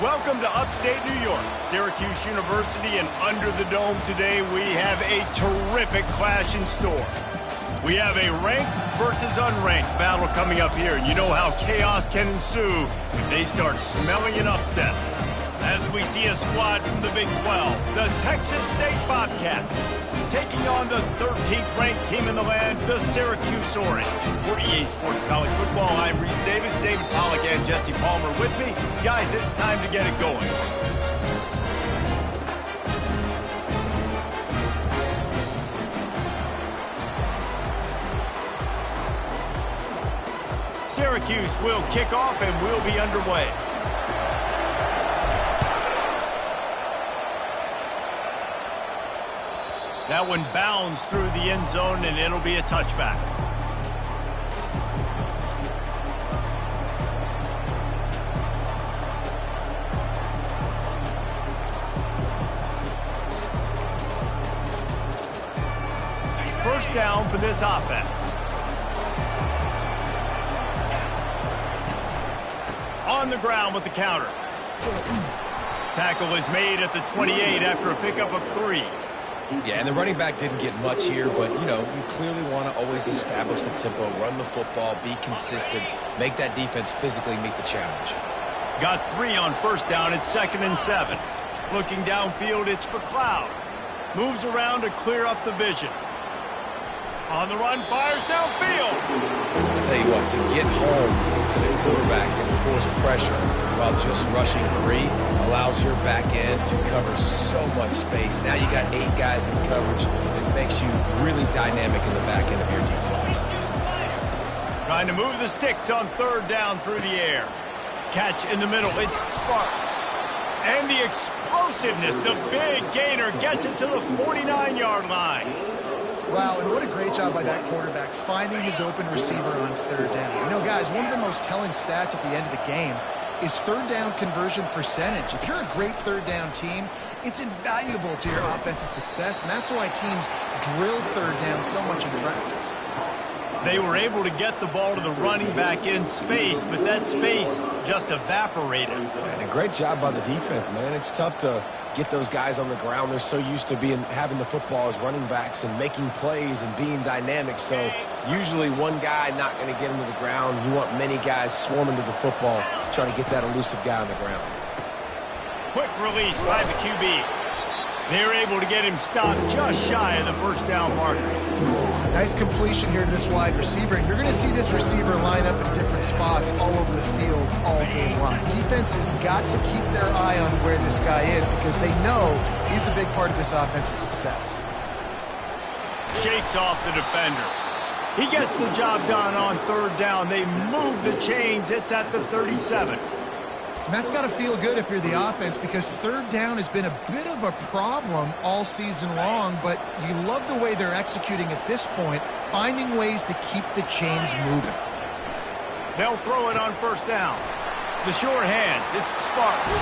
Welcome to upstate New York, Syracuse University, and under the dome today we have a terrific clash in store. We have a ranked versus unranked battle coming up here, and you know how chaos can ensue if they start smelling an upset. As we see a squad from the Big 12, the Texas State Bobcats, taking on the 13th ranked team in the land, the Syracuse Orange. For EA Sports College Football, I'm Reese Davis, David Pollack, and Jesse Palmer with me. Guys, it's time to get it going. Syracuse will kick off and we'll be underway. That one bounds through the end zone, and it'll be a touchback. First down for this offense. On the ground with the counter. Tackle is made at the 28 after a pickup of 3. Yeah, and the running back didn't get much here, but, you know, you clearly want to always establish the tempo, run the football, be consistent, make that defense physically meet the challenge. Got 3 on first down. It's 2nd and 7. Looking downfield, it's McLeod. Moves around to clear up the vision. On the run, fires downfield. I'll tell you what, to get home to the quarterback and force pressure while just rushing 3 allows your back end to cover so much space. Now you got 8 guys in coverage. It makes you really dynamic in the back end of your defense. Trying to move the sticks on 3rd down through the air. Catch in the middle, it's Sparks. And the explosiveness, the big gainer gets it to the 49-yard line. Wow, and what a great job by that quarterback finding his open receiver on 3rd down. You know, guys, one of the most telling stats at the end of the game is 3rd down conversion percentage. If you're a great 3rd down team, it's invaluable to your offensive success, and that's why teams drill 3rd down so much in practice. They were able to get the ball to the running back in space, but that space just evaporated. And a great job by the defense, man. It's tough to get those guys on the ground. They're so used to having the football as running backs and making plays and being dynamic. So usually one guy not going to get him to the ground. You want many guys swarming to the football, trying to get that elusive guy on the ground. Quick release by the QB. They're able to get him stopped just shy of the first down marker. Nice completion here to this wide receiver, and you're going to see this receiver line up in different spots all over the field all game long. Defense has got to keep their eye on where this guy is because they know he's a big part of this offense's success. Shakes off the defender. He gets the job done on 3rd down. They move the chains. It's at the 37. And that's got to feel good if you're the offense because 3rd down has been a bit of a problem all season long, but you love the way they're executing at this point, finding ways to keep the chains moving. They'll throw it on 1st down. The sure hands, it's Sparks.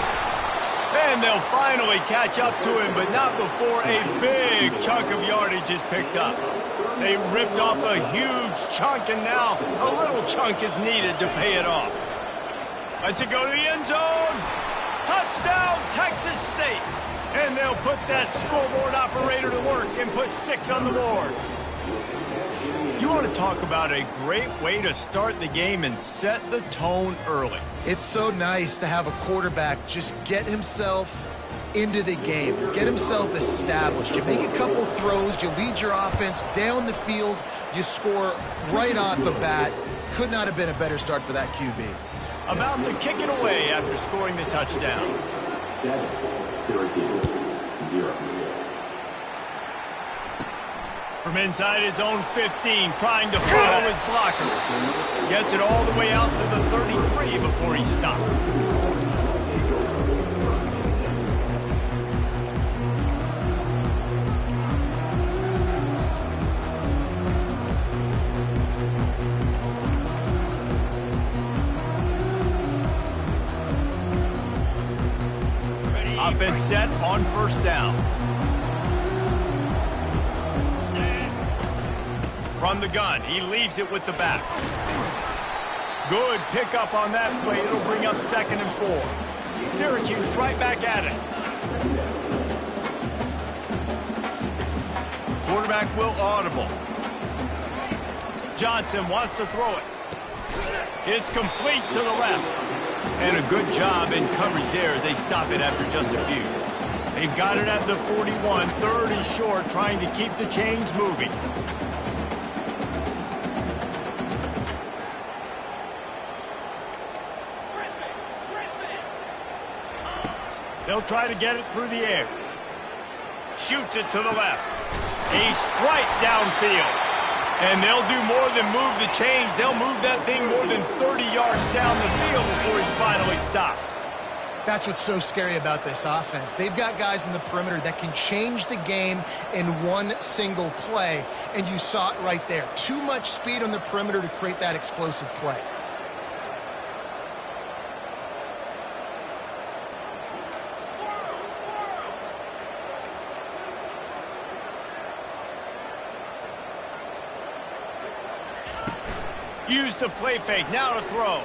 And they'll finally catch up to him, but not before a big chunk of yardage is picked up. They ripped off a huge chunk, and now a little chunk is needed to pay it off. Let's it go to the end zone. Touchdown, Texas State. And they'll put that scoreboard operator to work and put 6 on the board. You want to talk about a great way to start the game and set the tone early. It's so nice to have a quarterback just get himself into the game, get himself established. You make a couple throws, you lead your offense down the field, you score right off the bat. Could not have been a better start for that QB. About to kick it away after scoring the touchdown. 7, Syracuse, 0. From inside his own 15, trying to follow his blockers. Gets it all the way out to the 33 before he stopped. Offense set on 1st down. From the gun, he leaves it with the back. Good pickup on that play. It'll bring up 2nd and 4. Syracuse right back at it. Quarterback will audible. Johnson wants to throw it. It's complete to the left. And a good job in coverage there as they stop it after just a few. They've got it at the 41, third and short, trying to keep the chains moving. They'll try to get it through the air. Shoots it to the left. A strike downfield. And they'll do more than move the chains. They'll move that thing more than 30 yards down the field before he's finally stopped. That's what's so scary about this offense. They've got guys in the perimeter that can change the game in one single play. And you saw it right there. Too much speed on the perimeter to create that explosive play. Use the play fake, now to throw.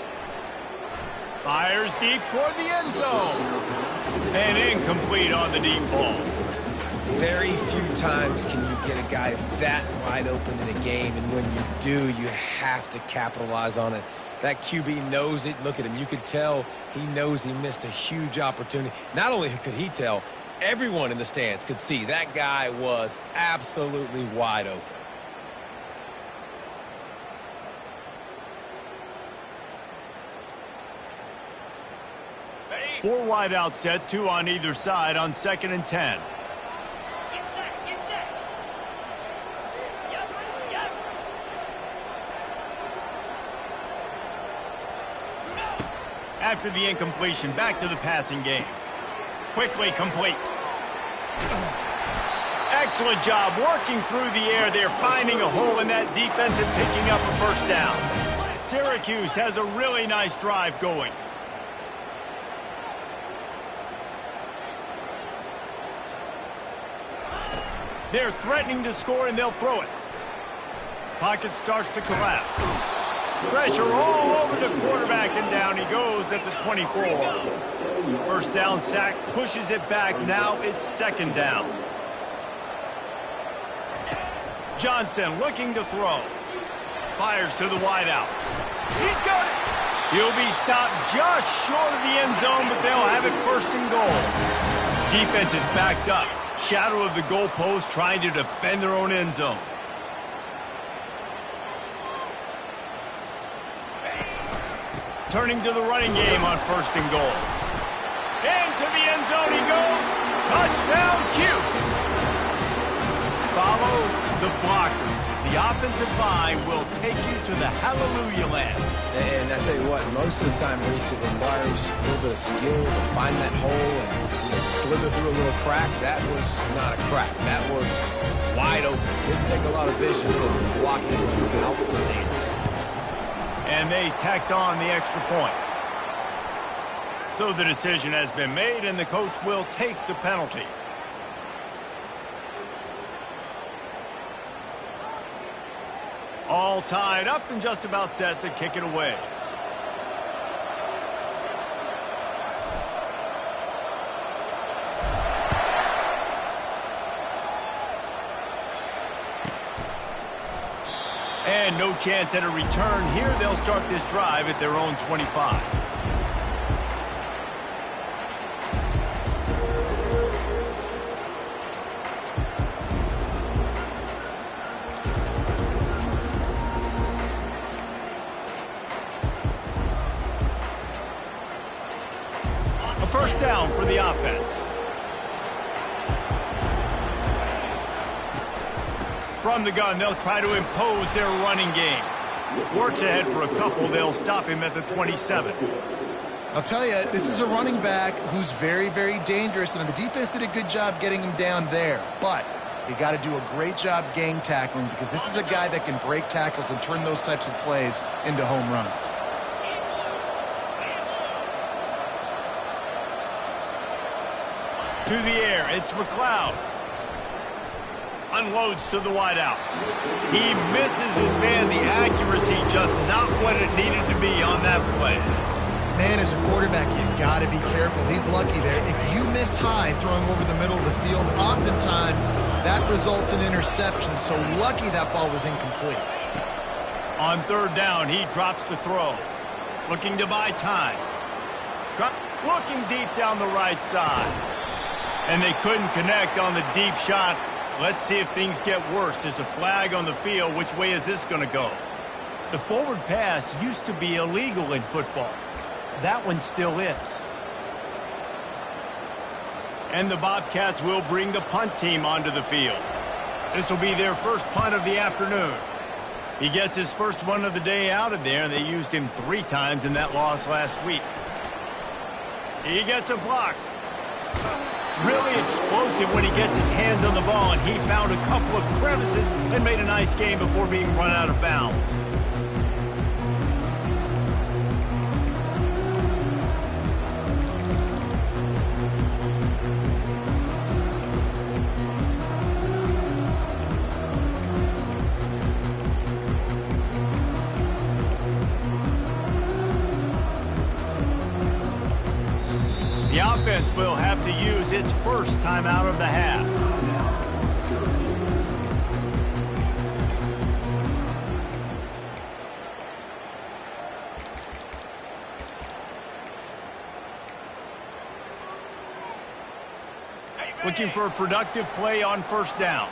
Fires deep toward the end zone. And incomplete on the deep ball. Very few times can you get a guy that wide open in a game, and when you do, you have to capitalize on it. That QB knows it. Look at him. You could tell he knows he missed a huge opportunity. Not only could he tell, everyone in the stands could see that guy was absolutely wide open. Four wide out set, two on either side on 2nd and 10. After the incompletion, back to the passing game. Quickly complete. Excellent job working through the air. They're finding a hole in that defense and picking up a first down. Syracuse has a really nice drive going. They're threatening to score, and they'll throw it. Pocket starts to collapse. Pressure all over the quarterback, and down he goes at the 24. First down sack, pushes it back. Now it's 2nd down. Johnson looking to throw. Fires to the wideout. He's got it. He'll be stopped just short of the end zone, but they'll have it 1st and goal. Defense is backed up. Shadow of the goalpost, trying to defend their own end zone. Turning to the running game on 1st and goal. Into the end zone he goes. Touchdown, Cuse. Follow the blockers. The offensive line will take you to the hallelujah land. And I tell you what, most of the time, Reese, it requires a little bit of skill to find that hole and slither through a little crack. That was not a crack. That was wide open. Didn't take a lot of vision because the blocking was outstanding. And they tacked on the extra point. So the decision has been made, and the coach will take the penalty. All tied up and just about set to kick it away. And no chance at a return here. They'll start this drive at their own 25. A first down for the offense. From the gun, they'll try to impose their running game. Works ahead for a couple. They'll stop him at the 27. I'll tell you, this is a running back who's very, very dangerous, and the defense did a good job getting him down there. But you got to do a great job gang tackling, because this is a guy that can break tackles and turn those types of plays into home runs. To the air, it's McLeod. Unloads to the wideout. He misses his man. The accuracy just not what it needed to be on that play. Man, as a quarterback, you got to be careful. He's lucky there. If you miss high throwing over the middle of the field, oftentimes that results in interception. So lucky that ball was incomplete. On third down, he drops the throw. Looking to buy time. Looking deep down the right side. And they couldn't connect on the deep shot. Let's see if things get worse. There's a flag on the field. Which way is this going to go? The forward pass used to be illegal in football. That one still is. And the Bobcats will bring the punt team onto the field. This will be their first punt of the afternoon. He gets his first one of the day out of there, and they used him 3 times in that loss last week. He gets a block. Really explosive when he gets his hands on the ball, and he found a couple of crevices and made a nice game before being run out of bounds. The offense will have to use its first timeout of the half. Looking for a productive play on first down.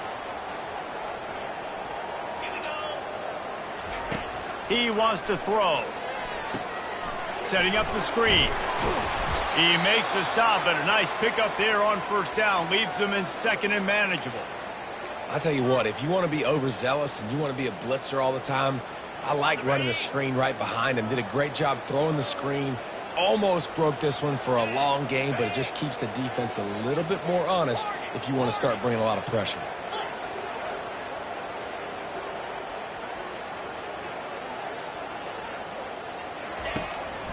He wants to throw. Setting up the screen. He makes the stop, but a nice pickup there on first down. Leaves them in second and manageable. I'll tell you what, if you want to be overzealous and you want to be a blitzer all the time, I like running the screen right behind him. Did a great job throwing the screen. Almost broke this one for a long game, but it just keeps the defense a little bit more honest if you want to start bringing a lot of pressure.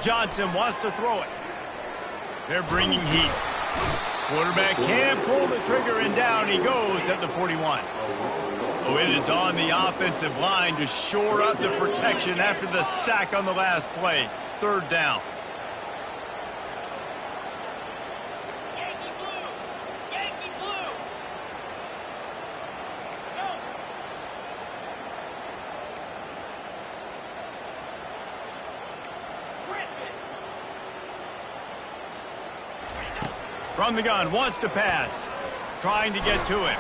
Johnson wants to throw it. They're bringing heat. Quarterback can't pull the trigger, and down he goes at the 41. Oh, it is on the offensive line to shore up the protection after the sack on the last play. Third down. From the gun, wants to pass. Trying to get to him.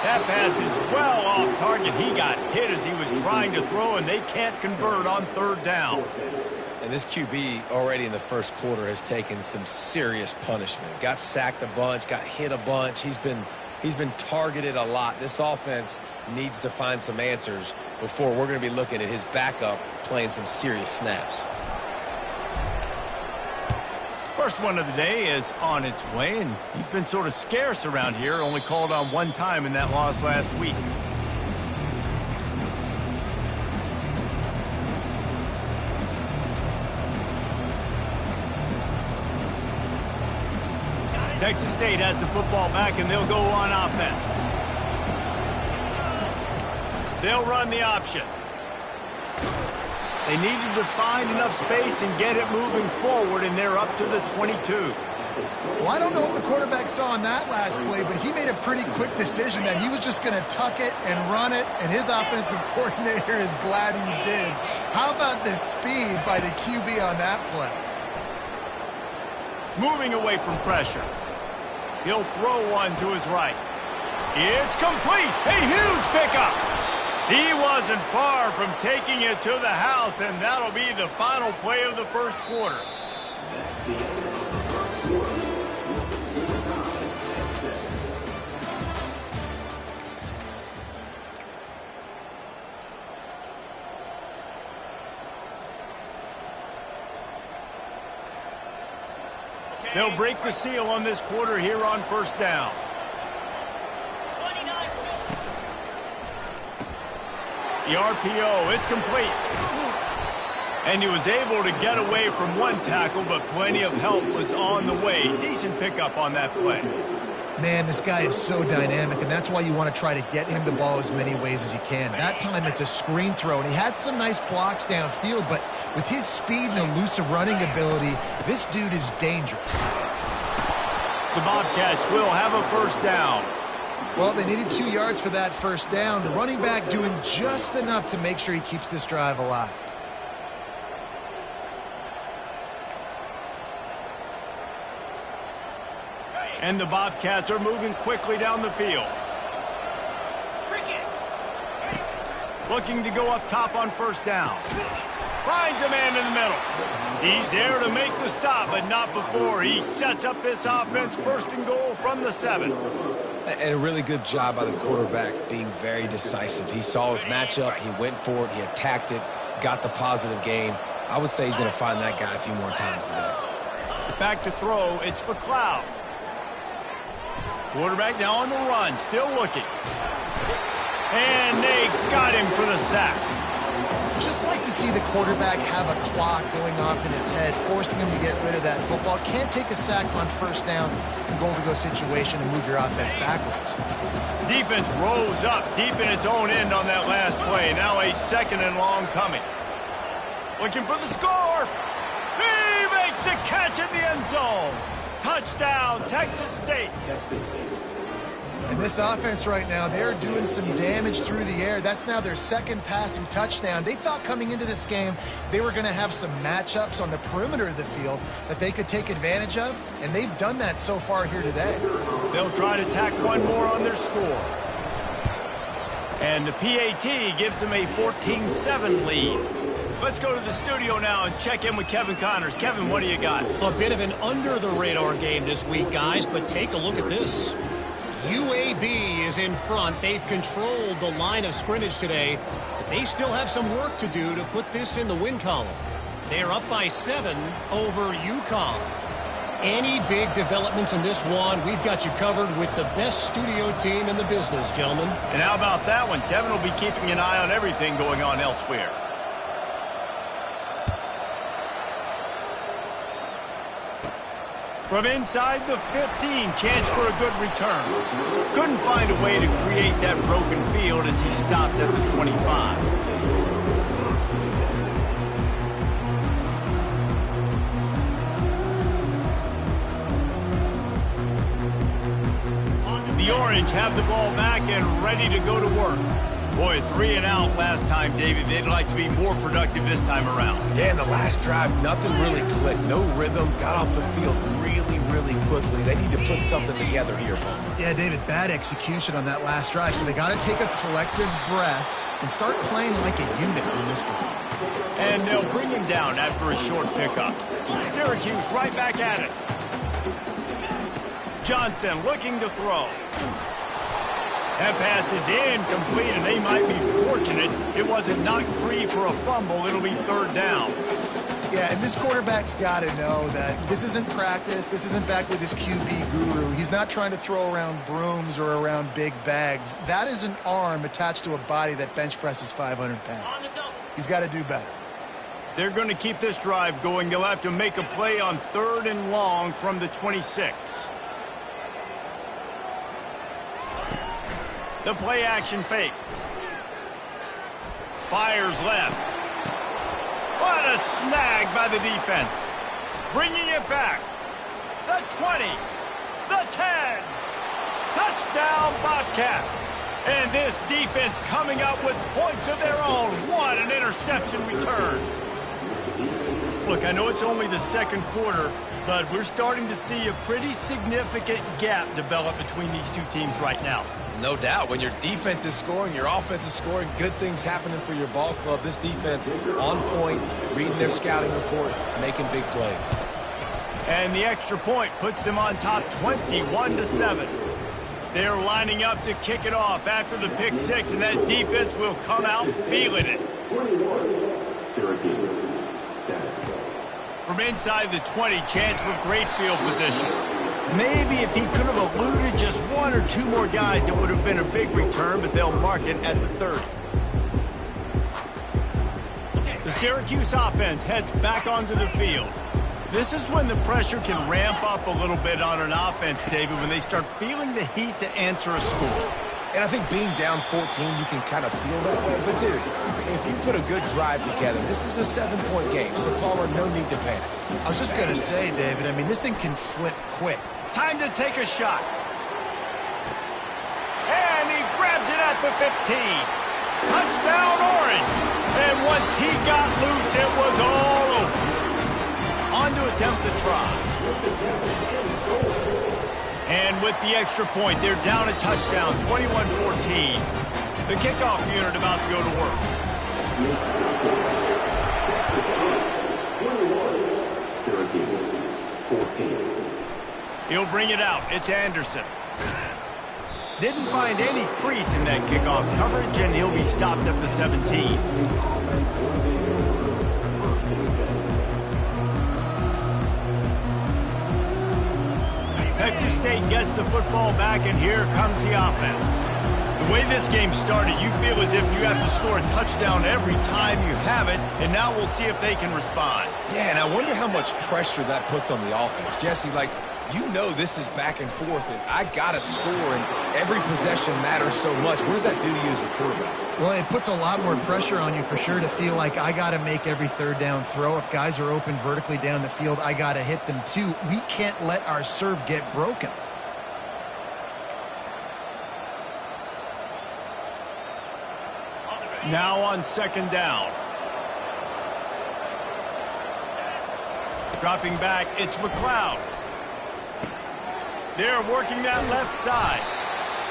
That pass is well off target. He got hit as he was trying to throw, and they can't convert on third down. And this QB already in the first quarter has taken some serious punishment. Got sacked a bunch, got hit a bunch. He's been targeted a lot. This offense needs to find some answers before we're going to be looking at his backup playing some serious snaps. First one of the day is on its way, and he's been sort of scarce around here, only called on 1 time in that loss last week. Texas State has the football back, and they'll go on offense. They'll run the option. They needed to find enough space and get it moving forward, and they're up to the 22. Well, I don't know what the quarterback saw on that last play, but he made a pretty quick decision that he was just going to tuck it and run it, and his offensive coordinator is glad he did. How about the speed by the QB on that play? Moving away from pressure. He'll throw one to his right. It's complete. A huge pickup. He wasn't far from taking it to the house, and that'll be the final play of the first quarter. They'll break the seal on this quarter here on first down. The RPO, it's complete. And he was able to get away from one tackle, but plenty of help was on the way. Decent pickup on that play. Man, this guy is so dynamic, and that's why you want to try to get him the ball as many ways as you can. That time it's a screen throw, and he had some nice blocks downfield, but with his speed and elusive running ability, this dude is dangerous. The Bobcats will have a first down. Well, they needed 2 yards for that first down. The running back doing just enough to make sure he keeps this drive alive. And the Bobcats are moving quickly down the field. Looking to go up top on first down. Finds a man in the middle. He's there to make the stop, but not before he sets up this offense first and goal from the 7. And a really good job by the quarterback being very decisive. He saw his matchup, he went for it, he attacked it, got the positive gain. I would say he's going to find that guy a few more times today. Back to throw, it's McLeod. Quarterback now on the run, still looking. And they got him for the sack. Just like to see the quarterback have a clock going off in his head, forcing him to get rid of that football. Can't take a sack on first down and goal-to-go situation and move your offense backwards. Defense rose up deep in its own end on that last play. Now a 2nd and long coming. Looking for the score. He makes the catch in the end zone. Touchdown, Texas State. And this offense right now, they're doing some damage through the air. That's now their 2nd passing touchdown. They thought coming into this game they were going to have some matchups on the perimeter of the field that they could take advantage of, and they've done that so far here today. They'll try to tack one more on their score. And the PAT gives them a 14-7 lead. Let's go to the studio now and check in with Kevin Connors. Kevin, what do you got? A bit of an under-the-radar game this week, guys, but take a look at this. UAB is in front. They've controlled the line of scrimmage today, but they still have some work to do to put this in the win column. They're up by 7 over UConn. Any big developments in this one, we've got you covered with the best studio team in the business, gentlemen. And how about that one? Kevin will be keeping an eye on everything going on elsewhere. From inside the 15, chance for a good return. Couldn't find a way to create that broken field as he stopped at the 25. The Orange have the ball back and ready to go to work. Boy, 3 and out last time, David. They'd like to be more productive this time around. Yeah, in the last drive, nothing really clicked. No rhythm, got off the field really quickly. They need to put something together here, Paul. Yeah, David, bad execution on that last drive, so they got to take a collective breath and start playing like a unit in this one. And they'll bring him down after a short pickup. Syracuse right back at it. Johnson looking to throw. That pass is incomplete, and they might be fortunate it wasn't knocked free for a fumble. It'll be 3rd down. Yeah, and this quarterback's got to know that this isn't practice. This isn't back with his QB guru. He's not trying to throw around brooms or around big bags. That is an arm attached to a body that bench presses 500 pounds. He's got to do better. They're going to keep this drive going. They'll have to make a play on 3rd and long from the 26. The play action fake. Fires left. What a snag by the defense. Bringing it back. The 20. The 10. Touchdown Bobcats. And this defense coming up with points of their own. What an interception return. Look, I know it's only the 2nd quarter, but we're starting to see a pretty significant gap develop between these two teams right now. No doubt. When your defense is scoring, your offense is scoring, good things happening for your ball club. This defense on point, reading their scouting report, making big plays. And the extra point puts them on top 21-7. They're lining up to kick it off after the pick 6, and that defense will come out feeling it. 21, Syracuse, 7. From inside the 20, chance for great field position. Maybe if he could have eluded just 1 or 2 more guys, it would have been a big return, but they'll mark it at the 30. The Syracuse offense heads back onto the field. This is when the pressure can ramp up a little bit on an offense, David, when they start feeling the heat to answer a score. And I think being down 14, you can kind of feel that way. But, dude, if you put a good drive together, this is a 7-point game. So, Palmer, no need to panic. I was just going to say, David, I mean, this thing can flip quick. Time to take a shot. And he grabs it at the 15. Touchdown, Orange. And once he got loose, it was all over. On to attempt the try. And with the extra point, they're down a touchdown, 21-14. The kickoff unit about to go to work. 21, Syracuse, 14. He'll bring it out. It's Anderson. Didn't find any crease in that kickoff coverage, and he'll be stopped at the 17. Texas State gets the football back, and here comes the offense. The way this game started, you feel as if you have to score a touchdown every time you have it, and now we'll see if they can respond. Yeah, and I wonder how much pressure that puts on the offense. Jesse, like, you know this is back and forth, and I got to score, and every possession matters so much. What does that do to you as a quarterback? Well, it puts a lot more pressure on you for sure to feel like I got to make every third down throw. If guys are open vertically down the field, I got to hit them too. We can't let our serve get broken. Now on second down. Dropping back, it's McLeod. They're working that left side.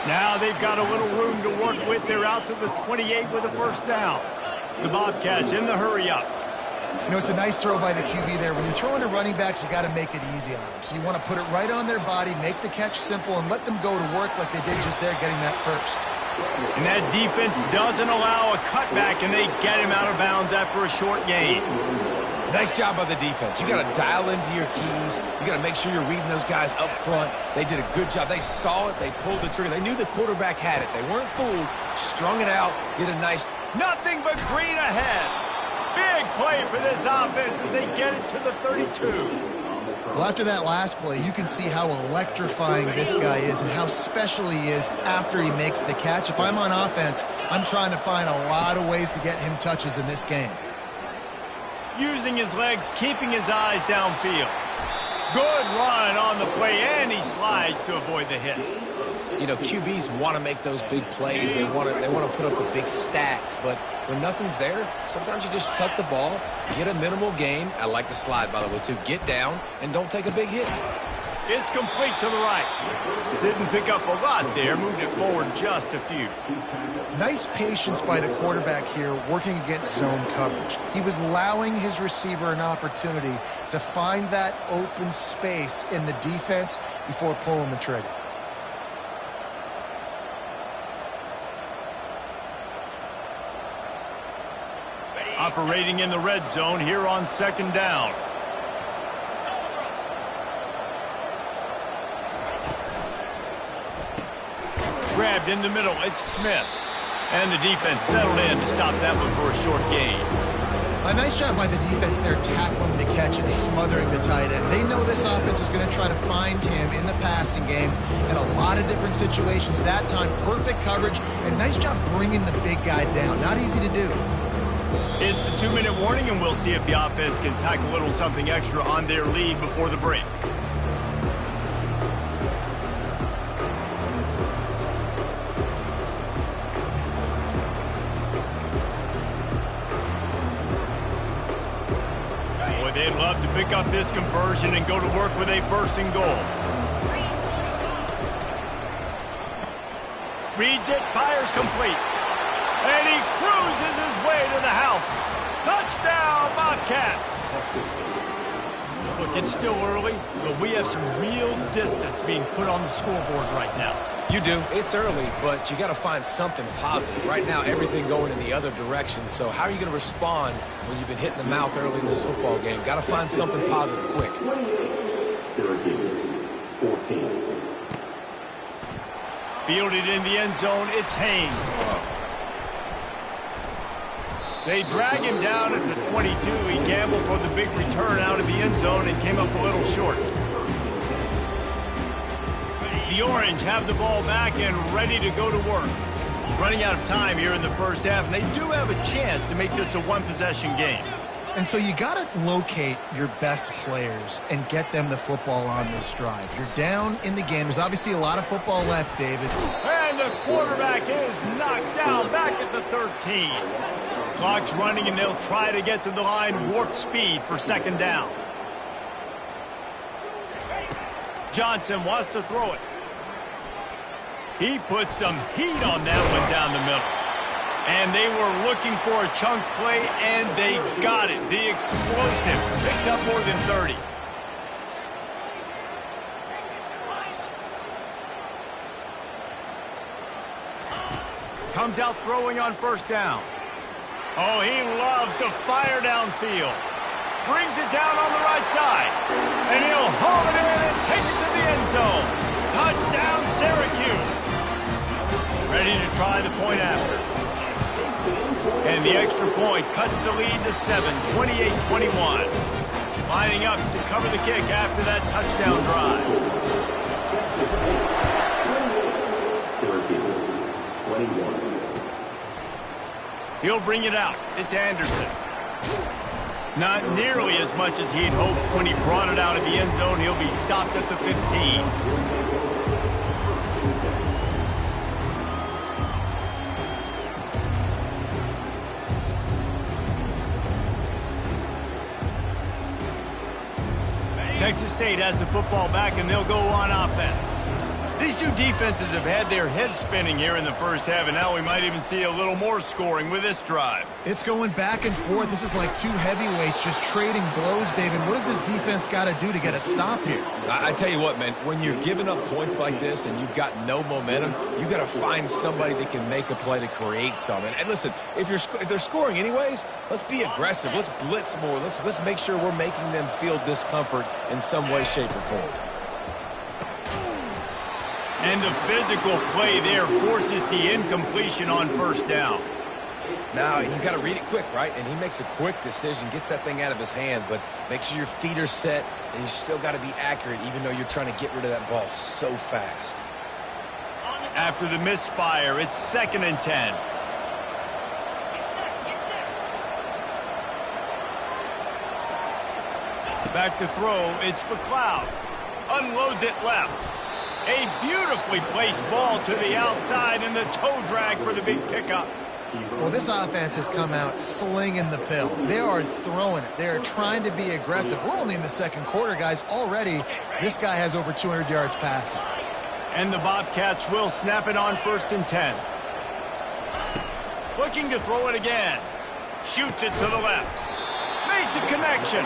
Now they've got a little room to work with. They're out to the 28 with a first down. The Bobcats in the hurry up. You know, it's a nice throw by the QB there. When you're throwing to running backs, you got to make it easy on them. So you want to put it right on their body, make the catch simple, and let them go to work like they did just there getting that first. And that defense doesn't allow a cutback, and they get him out of bounds after a short gain. Nice job by the defense. You got to dial into your keys. You got to make sure you're reading those guys up front. They did a good job. They saw it. They pulled the trigger. They knew the quarterback had it. They weren't fooled. Strung it out. Did a nice... Nothing but green ahead. Big play for this offense as they get it to the 32. Well, after that last play, you can see how electrifying this guy is and how special he is after he makes the catch. If I'm on offense, I'm trying to find a lot of ways to get him touches in this game. Using his legs, keeping his eyes downfield. Good run on the play, and he slides to avoid the hit. You know, QBs want to make those big plays. They want to put up the big stats. But when nothing's there, sometimes you just tuck the ball, get a minimal gain. I like the slide, by the way, too. Get down and don't take a big hit. It's complete to the right. Didn't pick up a lot there. Moved it forward just a few. Nice patience by the quarterback here working against zone coverage. He was allowing his receiver an opportunity to find that open space in the defense before pulling the trigger. Operating in the red zone here on second down. Grabbed in the middle, it's Smith. And the defense settled in to stop that one for a short gain. A nice job by the defense there tackling the catch and smothering the tight end. They know this offense is going to try to find him in the passing game in a lot of different situations. That time, perfect coverage, and nice job bringing the big guy down. Not easy to do. It's the 2-minute warning, and we'll see if the offense can tack a little something extra on their lead before the break. Boy, they'd love to pick up this conversion and go to work with a first and goal. Reads it, fires complete. And he cruises his way to the house. Touchdown, Bobcats. Look, it's still early, but we have some real distance being put on the scoreboard right now. You do. It's early, but you got to find something positive. Right now, everything going in the other direction. So how are you going to respond when you've been hit in the mouth early in this football game? Got to find something positive quick. 28, Syracuse, 14. Fielded in the end zone, it's Haynes. They drag him down at the 22. He gambled for the big return out of the end zone and came up a little short. The Orange have the ball back and ready to go to work. Running out of time here in the first half, and they do have a chance to make this a one-possession game. And so you got to locate your best players and get them the football on this drive. You're down in the game. There's obviously a lot of football left, David. And the quarterback is knocked down back at the 13. Clock's running, and they'll try to get to the line warp speed for second down. Johnson wants to throw it. He put some heat on that one down the middle. And they were looking for a chunk play, and they got it. The explosive picks up more than 30. Comes out throwing on first down. Oh, he loves to fire downfield. Brings it down on the right side. And he'll haul it in and take it to the end zone. Touchdown, Syracuse. Ready to try the point after. And the extra point cuts the lead to 7, 28-21. Lining up to cover the kick after that touchdown drive. Syracuse, 21. He'll bring it out. It's Anderson. Not nearly as much as he'd hoped when he brought it out of the end zone. He'll be stopped at the 15. Texas State has the football back, and they'll go on offense. These two defenses have had their heads spinning here in the first half, and now we might even see a little more scoring with this drive. It's going back and forth. This is like two heavyweights just trading blows, David. What does this defense got to do to get a stop here? I tell you what, man, when you're giving up points like this and you've got no momentum, you got to find somebody that can make a play to create something. And listen, if they're scoring anyways, let's be aggressive. Let's blitz more. Let's make sure we're making them feel discomfort in some way, shape, or form. And the physical play there forces the incompletion on first down. Now, you got to read it quick, right? And he makes a quick decision, gets that thing out of his hand, but make sure your feet are set, and you still got to be accurate, even though you're trying to get rid of that ball so fast. After the misfire, it's 2nd and 10. Back to throw, it's McLeod. Unloads it left. A beautifully placed ball to the outside, and the toe drag for the big pickup. Well, this offense has come out slinging the pill. They are throwing it. They are trying to be aggressive. We're only in the second quarter, guys. Already, this guy has over 200 yards passing. And the Bobcats will snap it on 1st and 10. Looking to throw it again. Shoots it to the left. Makes a connection.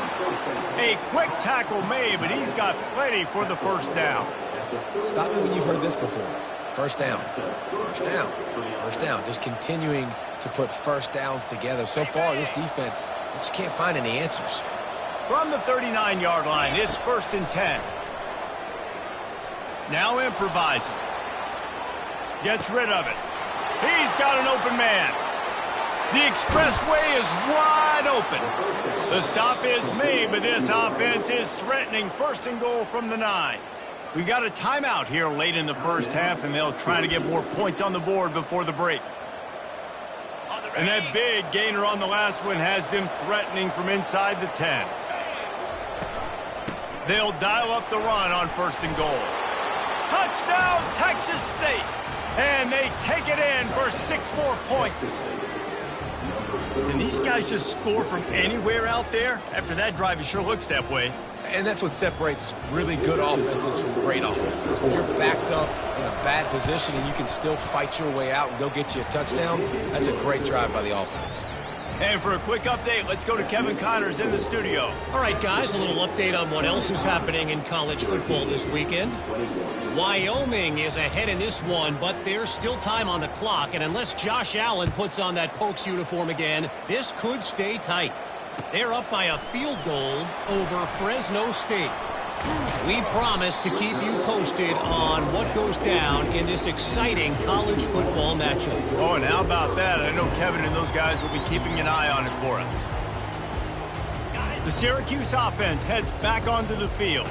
A quick tackle made, but he's got plenty for the first down. Stop me when you've heard this before. First down. First down. First down. Just continuing to put first downs together. So far, this defense just can't find any answers. From the 39-yard line, it's 1st and 10. Now improvising. Gets rid of it. He's got an open man. The expressway is wide open. The stop is made, but this offense is threatening 1st and goal from the 9. We got a timeout here late in the first half, and they'll try to get more points on the board before the break. And that big gainer on the last one has them threatening from inside the 10. They'll dial up the run on 1st and goal. Touchdown, Texas State! And they take it in for 6 more points. Can these guys just score from anywhere out there? After that drive, it sure looks that way. And that's what separates really good offenses from great offenses. When you're backed up in a bad position and you can still fight your way out and go get you a touchdown, that's a great drive by the offense. And for a quick update, let's go to Kevin Connors in the studio. All right, guys, a little update on what else is happening in college football this weekend. Wyoming is ahead in this one, but there's still time on the clock, and unless Josh Allen puts on that Pokes uniform again, this could stay tight. They're up by a field goal over Fresno State. We promise to keep you posted on what goes down in this exciting college football matchup. Oh, and how about that? I know Kevin and those guys will be keeping an eye on it for us. The Syracuse offense heads back onto the field.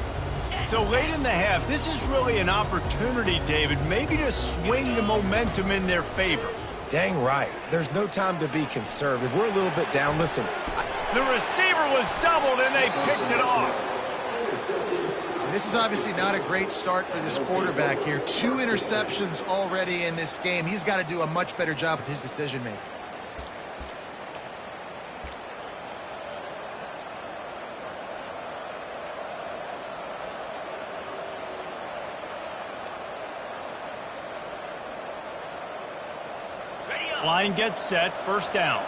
So late in the half, this is really an opportunity, David, maybe to swing the momentum in their favor. Dang right. There's no time to be conservative. We're a little bit down. Listen. The receiver was doubled, and they picked it off. This is obviously not a great start for this quarterback here. 2 interceptions already in this game. He's got to do a much better job with his decision-making. Line gets set, first down.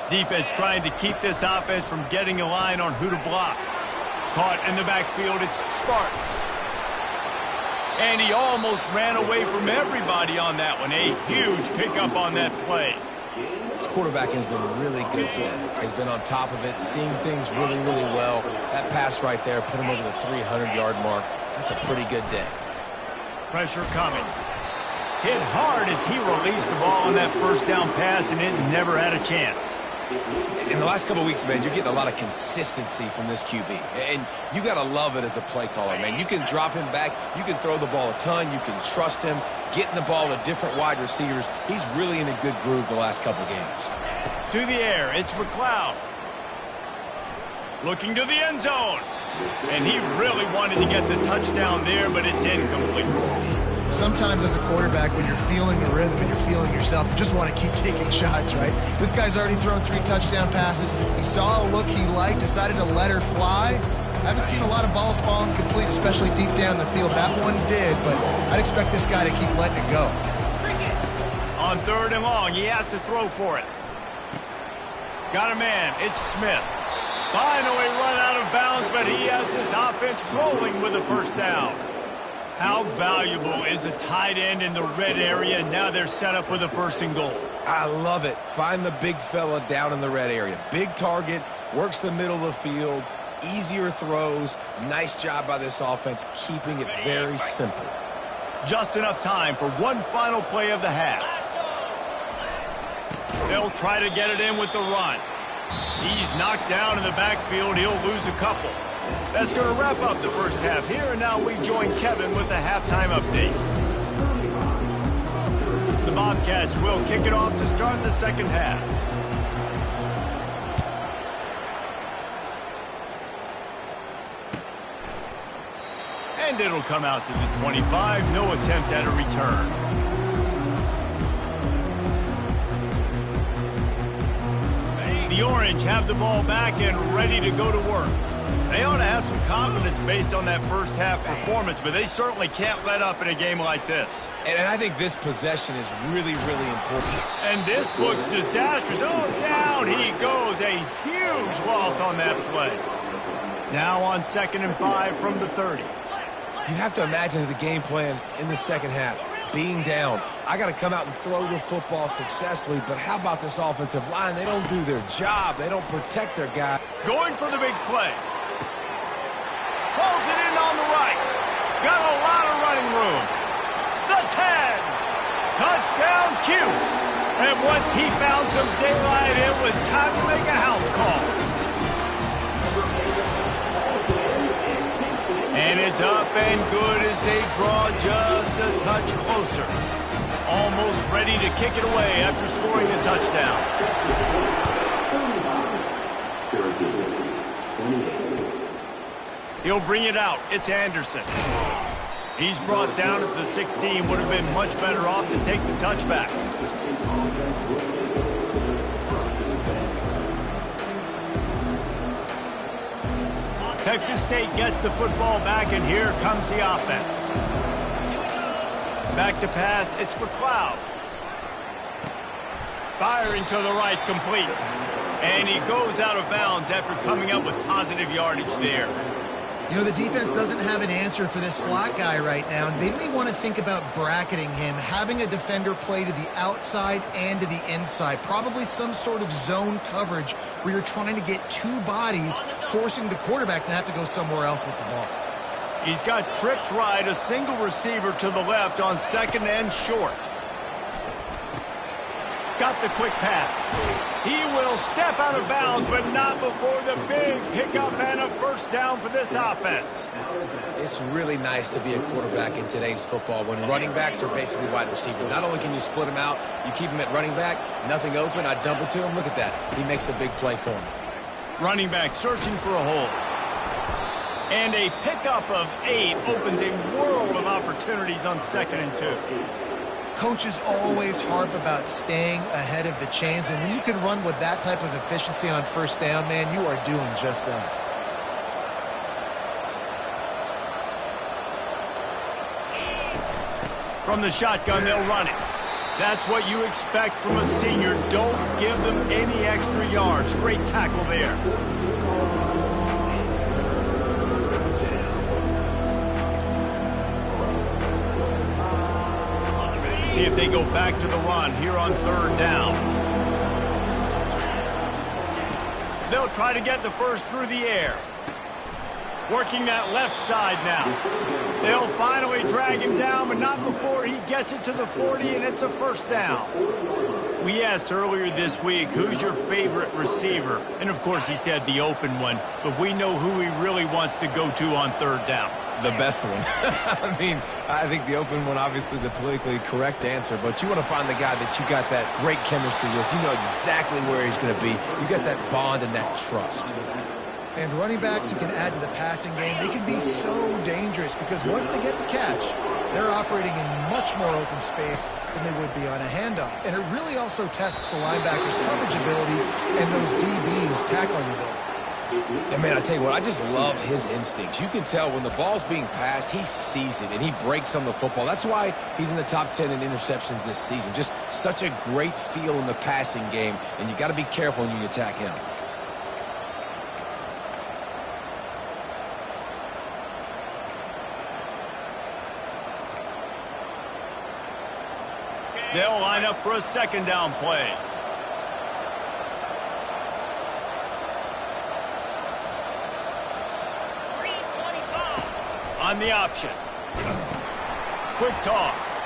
Defense trying to keep this offense from getting a line on who to block. Caught in the backfield, it's Sparks. And he almost ran away from everybody on that one. A huge pickup on that play. This quarterback has been really good today. He's been on top of it, seeing things really, really well. That pass right there put him over the 300-yard mark. That's a pretty good day. Pressure coming. Hit hard as he released the ball on that first down pass, and it never had a chance. In the last couple of weeks, man, you're getting a lot of consistency from this QB. And you got to love it as a play caller, man. You can drop him back. You can throw the ball a ton. You can trust him, getting the ball to different wide receivers. He's really in a good groove the last couple games. To the air, it's McLeod. Looking to the end zone. And he really wanted to get the touchdown there, but it's incomplete. Sometimes as a quarterback, when you're feeling the rhythm and you're feeling yourself, you just want to keep taking shots, right? This guy's already thrown 3 touchdown passes. He saw a look he liked, decided to let her fly. I haven't seen a lot of balls fall incomplete, especially deep down the field. That one did, but I'd expect this guy to keep letting it go. On 3rd and long, he has to throw for it. Got a man, it's Smith. Finally run out of bounds, but he has this offense rolling with a first down. How valuable is a tight end in the red area? Now they're set up with a 1st and goal. I love it. Find the big fella down in the red area. Big target, works the middle of the field, easier throws. Nice job by this offense, keeping it very simple. Just enough time for one final play of the half. They'll try to get it in with the run. He's knocked down in the backfield. He'll lose a couple. That's going to wrap up the first half here, and now we join Kevin with the halftime update. The Bobcats will kick it off to start the second half. And it'll come out to the 25. No attempt at a return. The Orange have the ball back and ready to go to work. They ought to have some confidence based on that first half performance, but they certainly can't let up in a game like this. And I think this possession is really, really important. And this looks disastrous. Oh, down he goes. A huge loss on that play. Now on 2nd and 5 from the 30. You have to imagine the game plan in the second half. Being down, I got to come out and throw the football successfully, but how about this offensive line? They don't do their job. They don't protect their guy. Going for the big play. Pulls it in on the right. Got a lot of running room. The 10. Touchdown, Cuse. And once he found some daylight, it was time to make a house call. And it's up and good as they draw just a touch closer. Almost ready to kick it away after scoring the touchdown. He'll bring it out. It's Anderson. He's brought down at the 16. Would have been much better off to take the touchback. Texas State gets the football back, and here comes the offense. Back to pass, it's McLeod. Firing to the right, complete. And he goes out of bounds after coming up with positive yardage there. You know, the defense doesn't have an answer for this slot guy right now, and they may want to think about bracketing him, having a defender play to the outside and to the inside. Probably some sort of zone coverage where you're trying to get two bodies, forcing the quarterback to have to go somewhere else with the ball. He's got trips right, a single receiver to the left on second and short. Got the quick pass. He will step out of bounds, but not before the big pickup and a first down for this offense. It's really nice to be a quarterback in today's football when running backs are basically wide receivers. Not only can you split them out, you keep them at running back, nothing open, I dump it to him. Look at that. He makes a big play for me. Running back searching for a hole. And a pickup of 8 opens a world of opportunities on 2nd and 2. Coaches always harp about staying ahead of the chains, and when you can run with that type of efficiency on first down, man, you are doing just that. From the shotgun, they'll run it. That's what you expect from a senior. Don't give them any extra yards. Great tackle there. See if they go back to the run here on 3rd down. They'll try to get the first through the air. Working that left side now. They'll finally drag him down, but not before he gets it to the 40, and it's a first down. We asked earlier this week, who's your favorite receiver? And, of course, he said the open one, but we know who he really wants to go to on 3rd down. The best one. I mean, I think the open one, obviously the politically correct answer, but you want to find the guy that you got that great chemistry with. You know exactly where he's going to be. You got that bond and that trust. And running backs who can add to the passing game, they can be so dangerous because once they get the catch, they're operating in much more open space than they would be on a handoff. And it really also tests the linebackers' coverage ability and those DBs' tackling ability. And, man, I tell you what, I just love his instincts. You can tell when the ball's being passed, he sees it, and he breaks on the football. That's why he's in the top 10 in interceptions this season. Just such a great feel in the passing game, and you got to be careful when you attack him. They'll line up for a 2nd down play. On the option. Quick toss.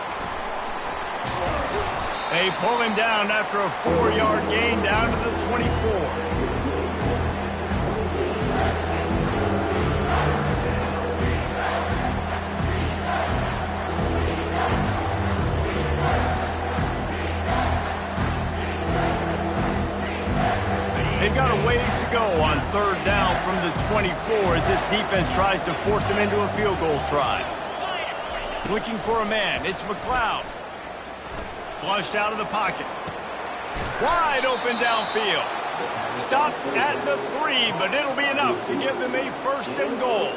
They pull him down after a 4-yard gain down to the 24. They've got a ways to go on 3rd down from the 24 as this defense tries to force him into a field goal try. Looking for a man. It's McLeod. Flushed out of the pocket. Wide open downfield. Stopped at the 3, but it'll be enough to give them a 1st and goal.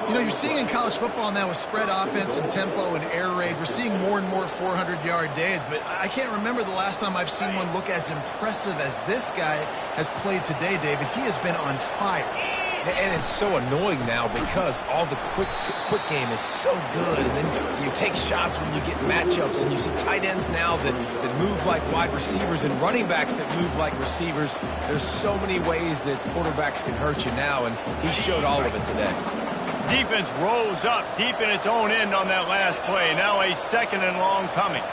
You know, you're seeing in college football now with spread offense and tempo and air raid, we're seeing more and more 400-yard days, but I can't remember the last time I've seen one look as impressive as this guy has played today, David. He has been on fire. And it's so annoying now because all the quick game is so good. And then you take shots when you get matchups, and you see tight ends now that move like wide receivers and running backs that move like receivers. There's so many ways that quarterbacks can hurt you now, and he showed all of it today. Defense rose up deep in its own end on that last play. Now a 2nd and long coming.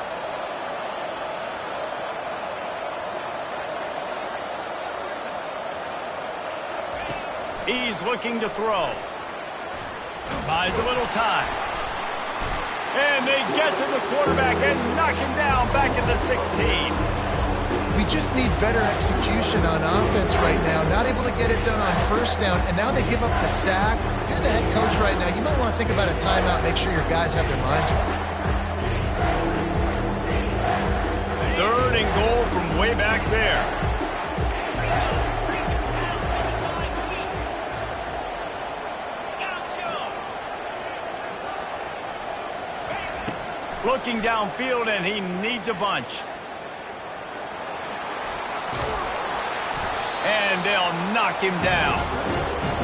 He's looking to throw. Buys a little time. And they get to the quarterback and knock him down back at the 16. We just need better execution on offense right now. Not able to get it done on 1st down, and now they give up the sack. If you're the head coach right now, you might want to think about a timeout, make sure your guys have their minds right. 3rd and goal from way back there. Looking downfield, and he needs a bunch. And they'll knock him down.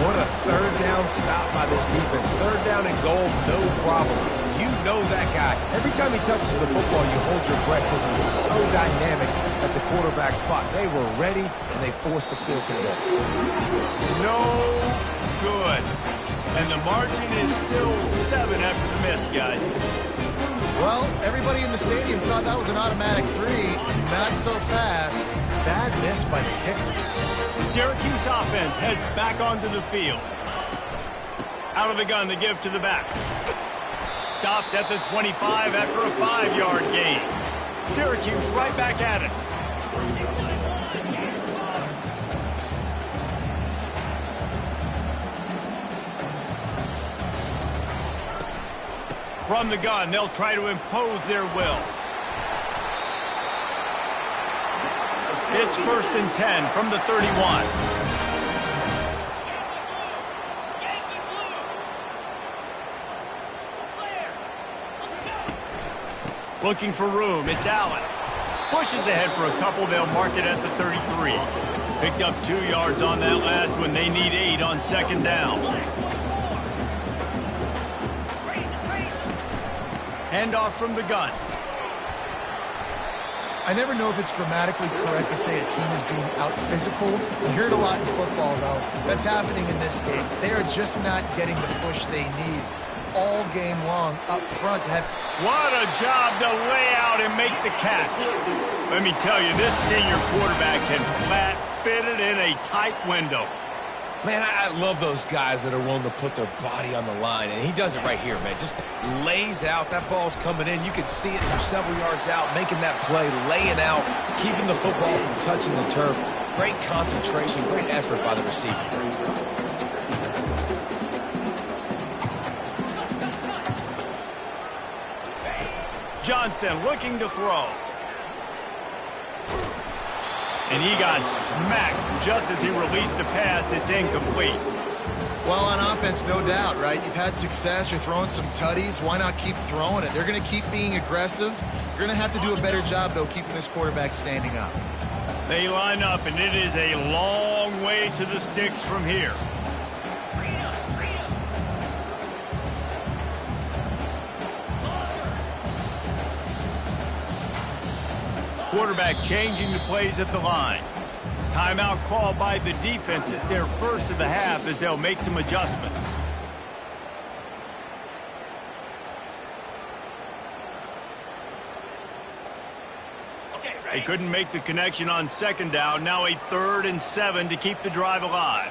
What a third down stop by this defense. Third down and goal, no problem. You know that guy. Every time he touches the football, you hold your breath because he's so dynamic at the quarterback spot. They were ready, and they forced the fourth and goal. No good. And the margin is still 7 after the miss, guys. Well, everybody in the stadium thought that was an automatic 3. Not so fast. Bad miss by the kicker. The Syracuse offense heads back onto the field. Out of the gun to give to the back. Stopped at the 25 after a 5-yard gain. Syracuse right back at it. From the gun, they'll try to impose their will. It's 1st and 10 from the 31. Looking for room, it's Allen. Pushes ahead for a couple, they'll mark it at the 33. Picked up 2 yards on that last one. They need 8 on 2nd down. Handoff from the gun. I never know if it's grammatically correct to say a team is being out-physicaled. You hear it a lot in football, though. That's happening in this game. They are just not getting the push they need all game long up front to have. What a job to lay out and make the catch. Let me tell you, this senior quarterback can flat fit it in a tight window. Man, I love those guys that are willing to put their body on the line, and he does it right here, man. Just lays out. That ball's coming in. You can see it from several yards out, making that play, laying out, keeping the football from touching the turf. Great concentration, great effort by the receiver. Johnson looking to throw. And he got smacked just as he released the pass. It's incomplete. Well, on offense, no doubt, right? You've had success. You're throwing some tutties. Why not keep throwing it? They're going to keep being aggressive. You're going to have to do a better job, though, keeping this quarterback standing up. They line up, and it is a long way to the sticks from here. Quarterback changing the plays at the line. Timeout called by the defense. It's their first of the half as they'll make some adjustments. They couldn't make the connection on 2nd down. Now a 3rd and 7 to keep the drive alive.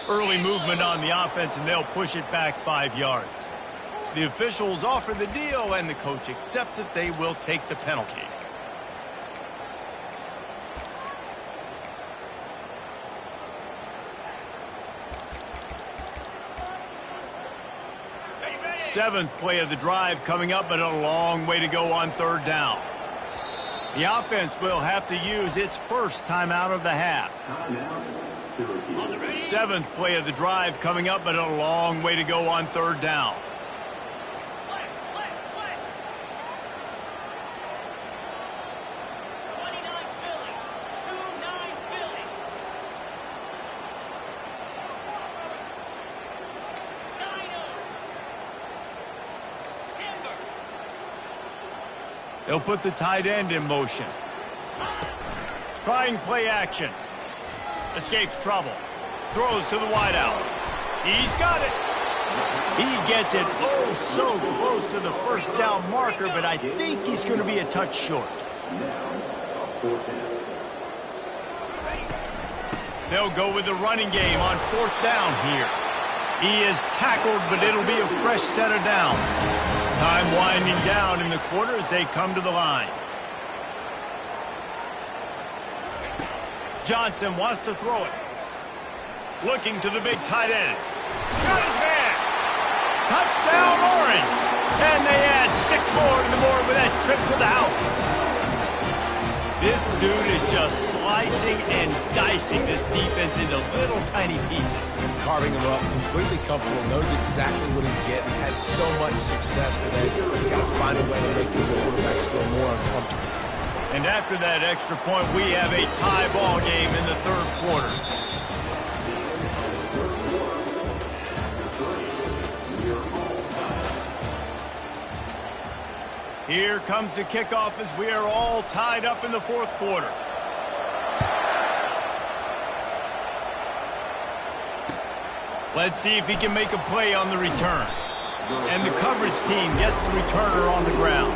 Early movement on the offense, and they'll push it back 5 yards. The officials offer the deal, and the coach accepts it. They will take the penalty. Seventh play of the drive coming up, but a long way to go on 3rd down. The offense will have to use its first timeout of the half. 7th play of the drive coming up, but a long way to go on 3rd down. They'll put the tight end in motion. Trying play action. Escapes trouble. Throws to the wideout. He's got it. He gets it oh so close to the 1st down marker, but I think he's going to be a touch short. They'll go with the running game on 4th down here. He is tackled, but it'll be a fresh set of downs. Time winding down in the quarter as they come to the line. Johnson wants to throw it. Looking to the big tight end. Got his man. Touchdown, Orange. And they add 6 more to the board with that trip to the house. This dude is just slicing and dicing this defense into little tiny pieces. Carving him up, completely comfortable, knows exactly what he's getting, had so much success today. You got to find a way to make these quarterbacks feel more uncomfortable. And after that extra point, we have a tie ball game in the third quarter. Here comes the kickoff as we are all tied up in the fourth quarter. Let's see if he can make a play on the return. And the coverage team gets the returner on the ground.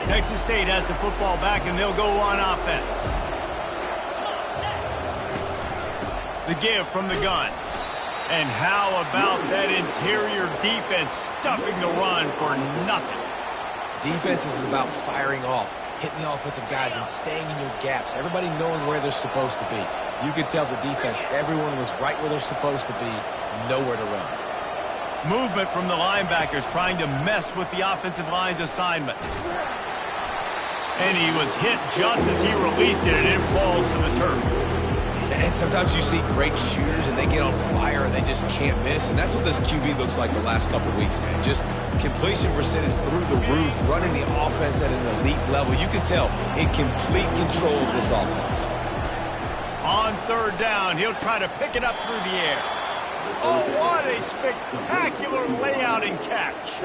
Texas State has the football back, and they'll go on offense. The give from the gun. And how about that interior defense stuffing the run for nothing? Defense is about firing off, hitting the offensive guys and staying in your gaps. Everybody knowing where they're supposed to be. You could tell the defense, everyone was right where they're supposed to be, nowhere to run. Movement from the linebackers trying to mess with the offensive line's assignments. And he was hit just as he released it, and it falls to the turf. And sometimes you see great shooters, and they get on fire, and they just can't miss. And that's what this QB looks like the last couple of weeks, man. Just completion percentage through the roof, running the offense at an elite level. You can tell in complete control of this offense. On third down, he'll try to pick it up through the air. Oh, what a spectacular layout and catch.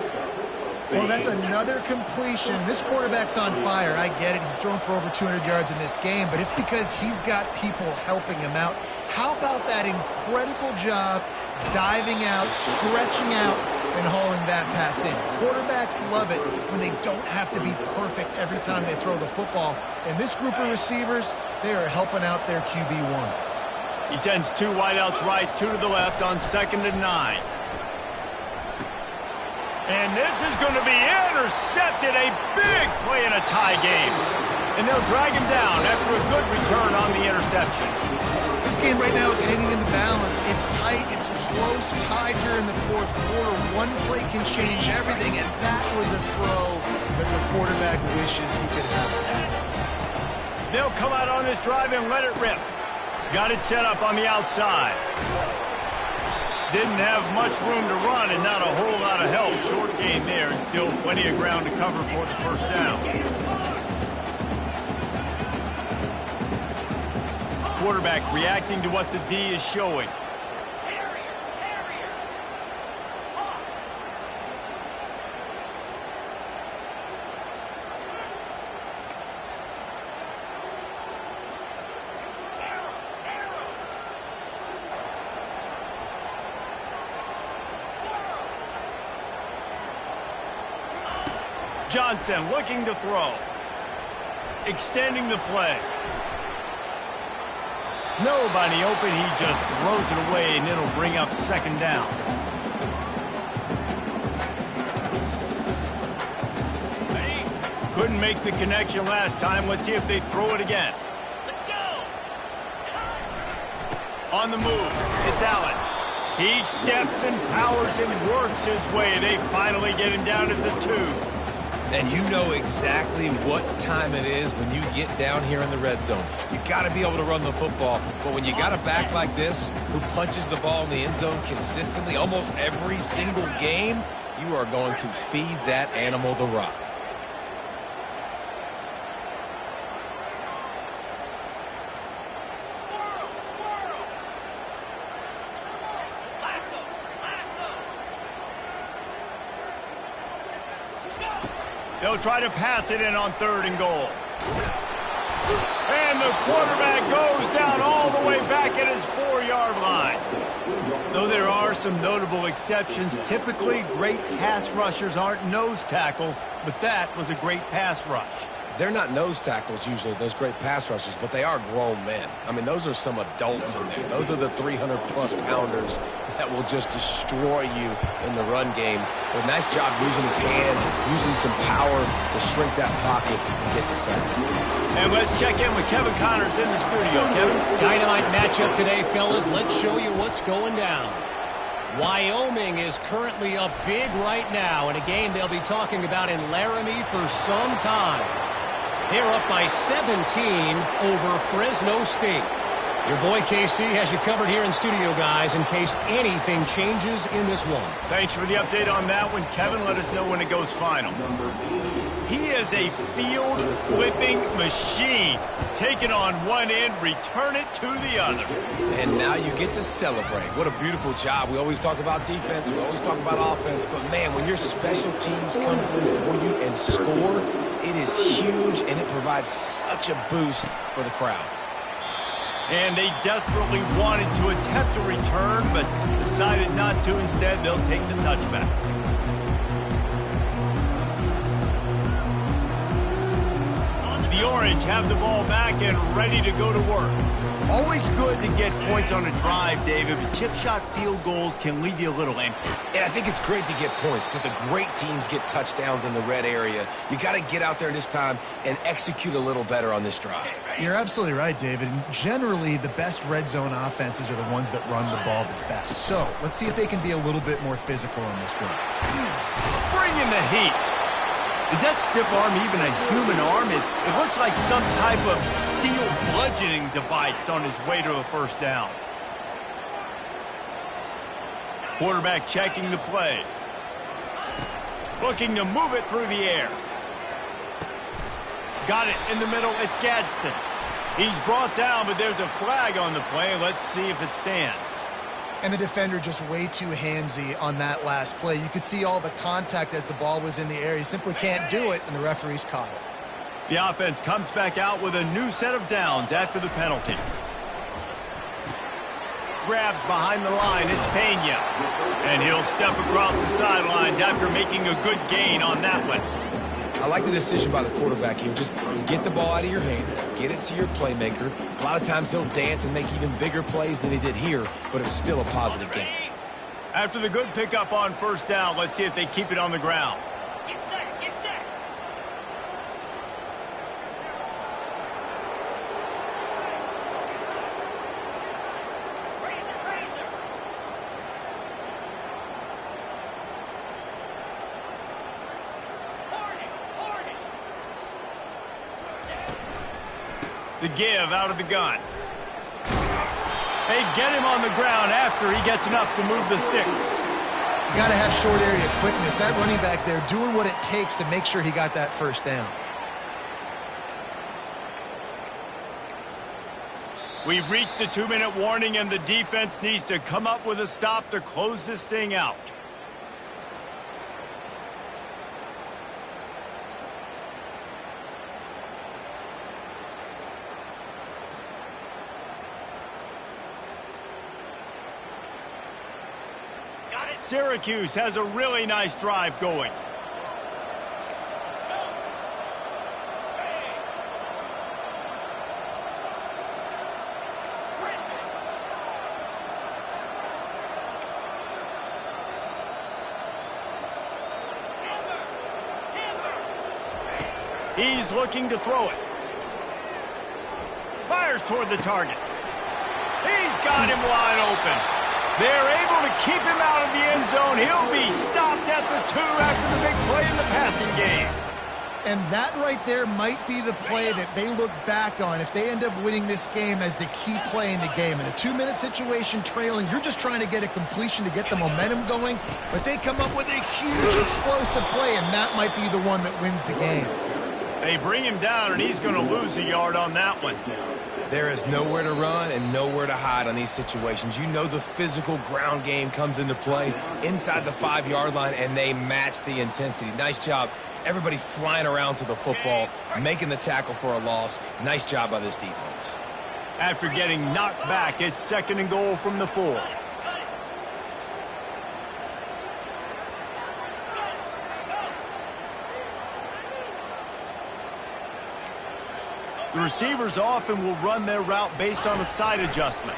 Well, that's another completion. This quarterback's on fire. I get it. He's thrown for over 200 yards in this game, but it's because he's got people helping him out. How about that incredible job diving out, stretching out, and hauling that pass in? Quarterbacks love it when they don't have to be perfect every time they throw the football. And this group of receivers, they are helping out their QB1. He sends two wideouts right, two to the left on 2nd and 9. And this is going to be intercepted, a big play in a tie game. And they'll drag him down after a good return on the interception. This game right now is hanging in the balance. It's tight, it's close, tied here in the fourth quarter. One play can change everything, and that was a throw that the quarterback wishes he could have had. They'll come out on this drive and let it rip. Got it set up on the outside. Didn't have much room to run and not a whole lot of help. Short gain there and still plenty of ground to cover for the first down. Quarterback reacting to what the D is showing. Johnson looking to throw. Extending the play. Nobody open. He just throws it away, and it'll bring up 2nd down. Couldn't make the connection last time. Let's see if they throw it again. Let's go. On the move, it's Allen. He steps and powers and works his way. They finally get him down at the 2. And you know exactly what time it is when you get down here in the red zone. You got to be able to run the football. But when you got a back like this who punches the ball in the end zone consistently almost every single game, you are going to feed that animal the rock. They'll try to pass it in on 3rd and goal. And the quarterback goes down all the way back at his 4-yard line. Though there are some notable exceptions, typically great pass rushers aren't nose tackles, but that was a great pass rush. They're not nose tackles usually, those great pass rushers, but they are grown men. I mean, those are some adults in there. Those are the 300-plus pounders that will just destroy you in the run game. But nice job using his hands, using some power to shrink that pocket and get the sack. And let's check in with Kevin Connors in the studio. Kevin? Dynamite matchup today, fellas. Let's show you what's going down. Wyoming is currently up big right now in a game they'll be talking about in Laramie for some time. They're up by 17 over Fresno State. Your boy KC has you covered here in studio, guys, in case anything changes in this one. Thanks for the update on that one, Kevin. Let us know when it goes final. He is a field-flipping machine. Take it on one end, return it to the other. And now you get to celebrate. What a beautiful job. We always talk about defense. We always talk about offense. But, man, when your special teams come through for you and score, it is huge, and it provides such a boost for the crowd. And they desperately wanted to attempt a return, but decided not to. Instead, they'll take the touchback. The Orange have the ball back and ready to go to work. Always good to get points on a drive, David, but chip shot field goals can leave you a little empty. And I think it's great to get points, but the great teams get touchdowns in the red area. You got to get out there this time and execute a little better on this drive. You're absolutely right, David. And generally, the best red zone offenses are the ones that run the ball the best. So let's see if they can be a little bit more physical on this one. Bring in the heat. Is that stiff arm even a human arm? It looks like some type of steel bludgeoning device on his way to a first down. Quarterback checking the play. Looking to move it through the air. Got it in the middle. It's Gadsden. He's brought down, but there's a flag on the play. Let's see if it stands. And the defender just way too handsy on that last play. You could see all the contact as the ball was in the air. He simply can't do it, and the referee's caught it. The offense comes back out with a new set of downs after the penalty. Grabbed behind the line, it's Pena. And he'll step across the sidelines after making a good gain on that one. I like the decision by the quarterback here. Just get the ball out of your hands, get it to your playmaker. A lot of times he'll dance and make even bigger plays than he did here, but it was still a positive game. After the good pickup on first down, let's see if they keep it on the ground. Get set, get set. Razor. The give out of the gun. They get him on the ground after he gets enough to move the sticks. You got to have short area quickness. That running back there doing what it takes to make sure he got that first down. We've reached the 2-minute warning, and the defense needs to come up with a stop to close this thing out. Syracuse has a really nice drive going. He's looking to throw it. Fires toward the target. He's got him wide open. They're able to keep him out of the end zone. He'll be stopped at the 2 after the big play in the passing game. And that right there might be the play that they look back on if they end up winning this game as the key play in the game. In a 2-minute situation trailing, you're just trying to get a completion to get the momentum going, but they come up with a huge explosive play, and that might be the one that wins the game. They bring him down, and he's going to lose a yard on that one. There is nowhere to run and nowhere to hide on these situations. You know the physical ground game comes into play inside the 5-yard line, and they match the intensity. Nice job. Everybody flying around to the football, making the tackle for a loss. Nice job by this defense. After getting knocked back, it's 2nd and goal from the 4. The receivers often will run their route based on a side adjustment.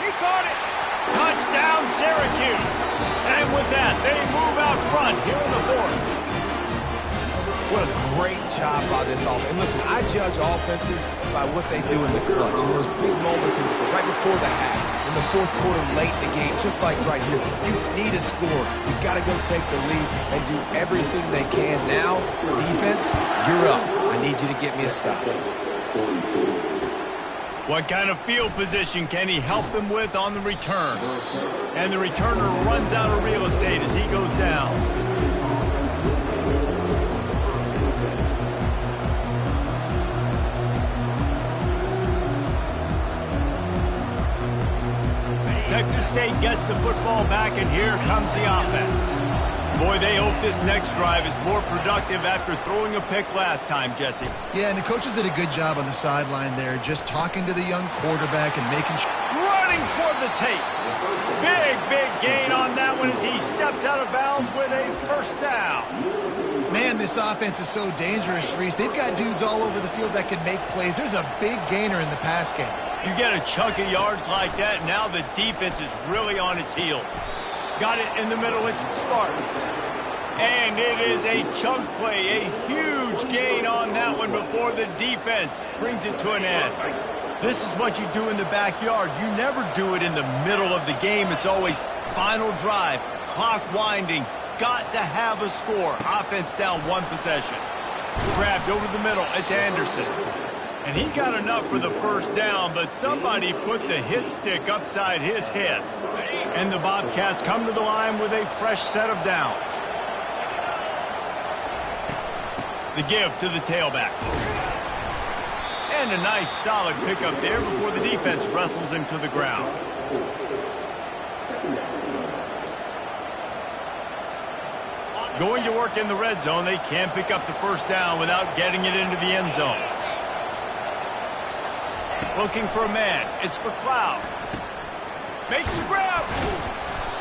He caught it! Touchdown, Syracuse! And with that, they move out front here in the 4th. What a great job by this offense. And listen, I judge offenses by what they do in the clutch, in those big moments and right before the half. In in the fourth quarter late in the game, just like right here. You need a score. You got to go take the lead and do everything they can. Now, defense, you're up. I need you to get me a stop. What kind of field position can he help them with on the return? And the returner runs out of real estate as he goes down. Texas State gets the football back, and here comes the offense. Boy, they hope this next drive is more productive after throwing a pick last time, Jesse. Yeah, and the coaches did a good job on the sideline there, just talking to the young quarterback and making sure. Running toward the tape. Big gain on that one as he steps out of bounds with a first down. Man, this offense is so dangerous, Reese. They've got dudes all over the field that can make plays. There's a big gainer in the pass game. You get a chunk of yards like that, now the defense is really on its heels. Got it in the middle, it's Sparks. And it is a chunk play, a huge gain on that one before the defense brings it to an end. This is what you do in the backyard. You never do it in the middle of the game. It's always final drive, clock winding, got to have a score. Offense down one possession. Grabbed over the middle, it's Anderson. And he got enough for the first down, but somebody put the hit stick upside his head. And the Bobcats come to the line with a fresh set of downs. The give to the tailback. And a nice solid pickup there before the defense wrestles him to the ground. Going to work in the red zone, they can't pick up the first down without getting it into the end zone. Looking for a man. It's McLeod. Makes the grab.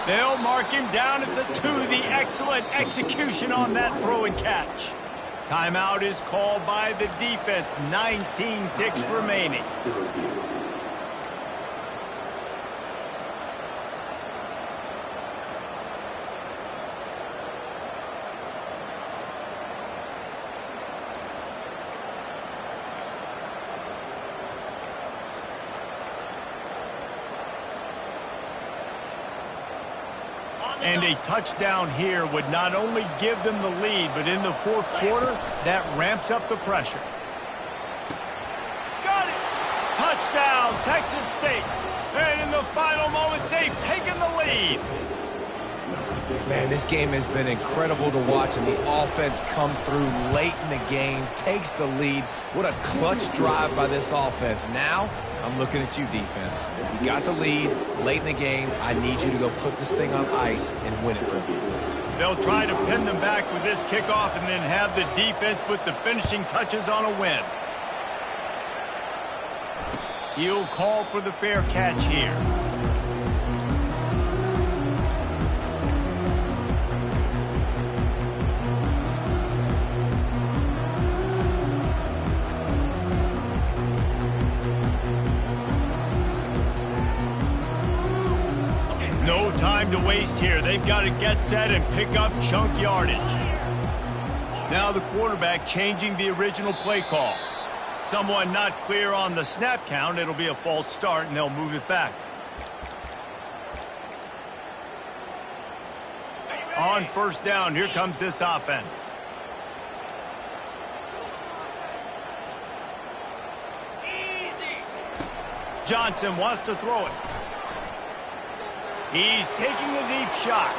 They'll mark him down at the 2. The excellent execution on that throw and catch. Timeout is called by the defense. 19 ticks remaining. And a touchdown here would not only give them the lead, but in the fourth quarter, that ramps up the pressure. Got it! Touchdown, Texas State. And in the final moments, they've taken the lead. Man, this game has been incredible to watch, and the offense comes through late in the game, takes the lead. What a clutch drive by this offense. Now, I'm looking at you, defense. You got the lead late in the game. I need you to go put this thing on ice and win it for me. They'll try to pin them back with this kickoff and then have the defense put the finishing touches on a win. He'll call for the fair catch here. No time to waste here. They've got to get set and pick up chunk yardage. Now the quarterback changing the original play call. Someone not clear on the snap count. It'll be a false start, and they'll move it back. On first down, here comes this offense. Johnson wants to throw it. He's taking a deep shot.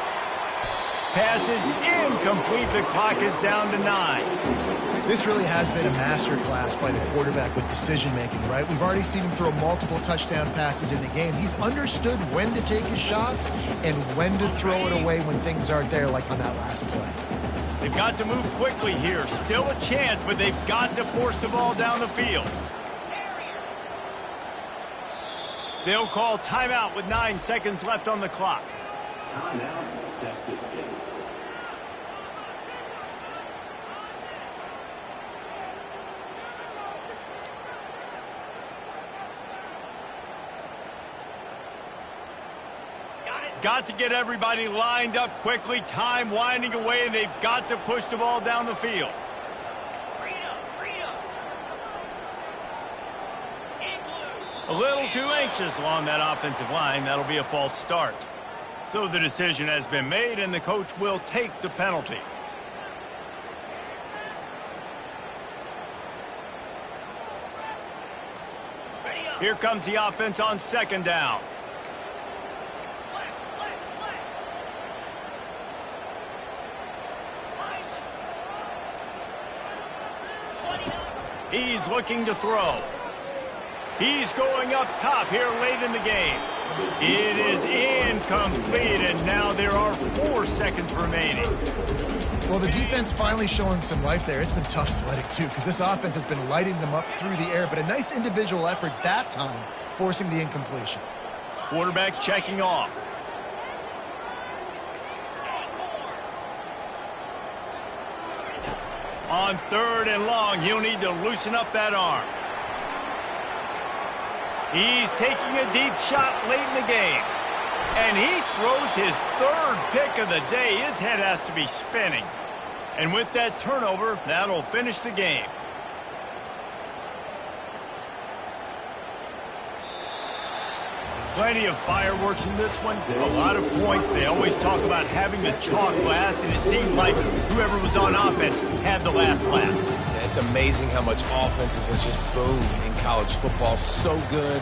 Pass is incomplete. The clock is down to 9. This really has been a masterclass by the quarterback with decision-making, right? We've already seen him throw multiple touchdown passes in the game. He's understood when to take his shots and when to throw it away when things aren't there, like on that last play. They've got to move quickly here. Still a chance, but they've got to force the ball down the field. They'll call timeout with 9 seconds left on the clock. Timeout, Texas State. Got to get everybody lined up quickly. Time winding away, and they've got to push the ball down the field. A little too anxious along that offensive line. That'll be a false start. So the decision has been made, and the coach will take the penalty. Here comes the offense on second down. He's looking to throw. He's going up top here late in the game. It is incomplete, and now there are 4 seconds remaining. Well, the defense finally showing some life there. It's been tough sledding, too, because this offense has been lighting them up through the air, but a nice individual effort that time, forcing the incompletion. Quarterback checking off. On 3rd and long, he'll need to loosen up that arm. He's taking a deep shot late in the game. And he throws his 3rd pick of the day. His head has to be spinning. And with that turnover, that'll finish the game. Plenty of fireworks in this one. A lot of points. They always talk about having the chalk last, and it seemed like whoever was on offense had the last laugh. It's amazing how much offense has just boomed in college football. So good.